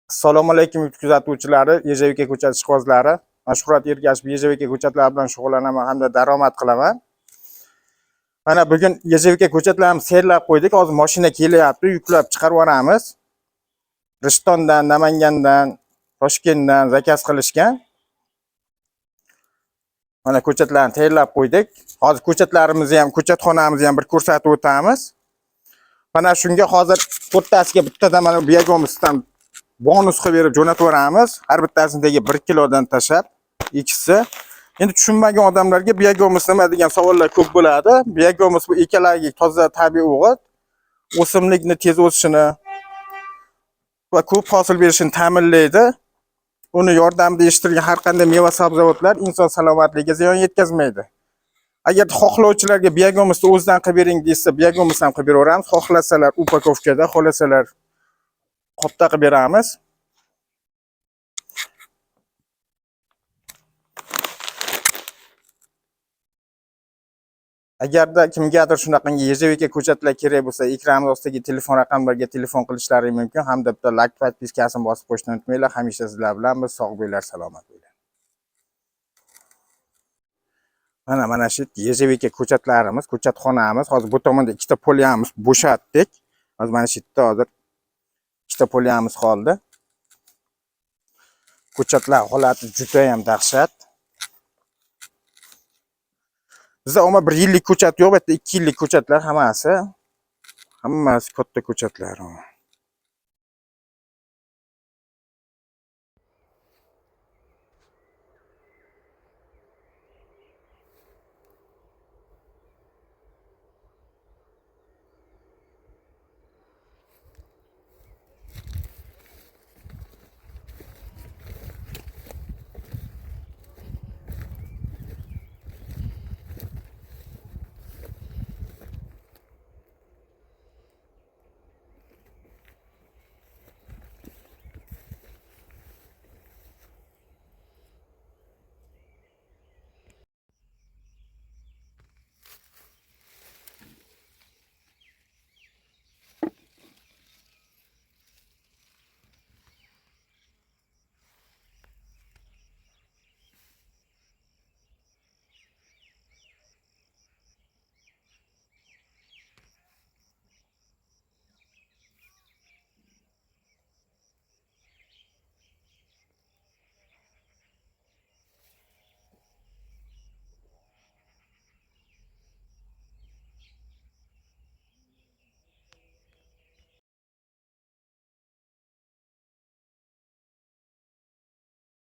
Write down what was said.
Assalomu alaykum kuzatuvchilari, Yejavika ko'chat ishqibozlari. Shuhrat Ergashev Yejavika ko'chatlar bilan shug'ullanaman hamda daromad qilaman. Mana bugun Yejavika ko'chatlarni serlab qo'ydik. Hozir mashina kelyapti, yuklab chiqarib yuboramiz. Rishtondan, Namangandan, Toshkentdan zakaz qilishgan. Mana ko'chatlarni tayyorlab qo'ydik. Hozir ko'chatlarimizni ham, ko'chatxonamizni ham bir ko'rsatib o'tamiz. Mana shunga hozir to'rttasiga bittadan mana bu yagomizdan bonus qilib berib jo'natib yuboramiz. Har bittasidagi 1 kilodan tashab ikkisi. Endi tushunmagan odamlarga biogomus nima degan savollar ko'p bo'ladi. Biogomus bu ekologik, toza, tabiiy o'g'it, o'simlikni tez o'sishini va ko'p hosil berishini ta'minlaydi. Uni yordamida yetishtirilgan har qanday meva-sabzavotlar inson salomatligiga ziyon yetkazmaydi. Agar xohlovchilarga biogomusni o'zidan qilib bering desa, biogomus ham qilib beraveramiz. Xohlasalar upakovkada, xohlasalar qopda qilib beramiz. Agarda kimgadir shunaqangi Yejavika ko'chatlar kerak bo'lsa, ekranimiz ostidagi telefon raqamlariga telefon qilishlari mumkin. Hamda bitta like podpiskasini bosib qo'yishni unutmanglar. Hamisha sizlar bilanmiz. Sog' bo'linglar, salomat bo'linglar. Mana shu Yejavika ko'chatlarimiz, ko'chatxonamiz. Hozir bu tomonda ikkita poliyamiz bo'shatdik. Hozir mana shu yerda hozir ikkita poliyamiz qoldi. Ko'chatlar holati juda ham dahshat. Bizda umuman 1 yillik ko'chat yo'q, bitta 2 yillik ko'chatlar hammasi katta ko'chatlar.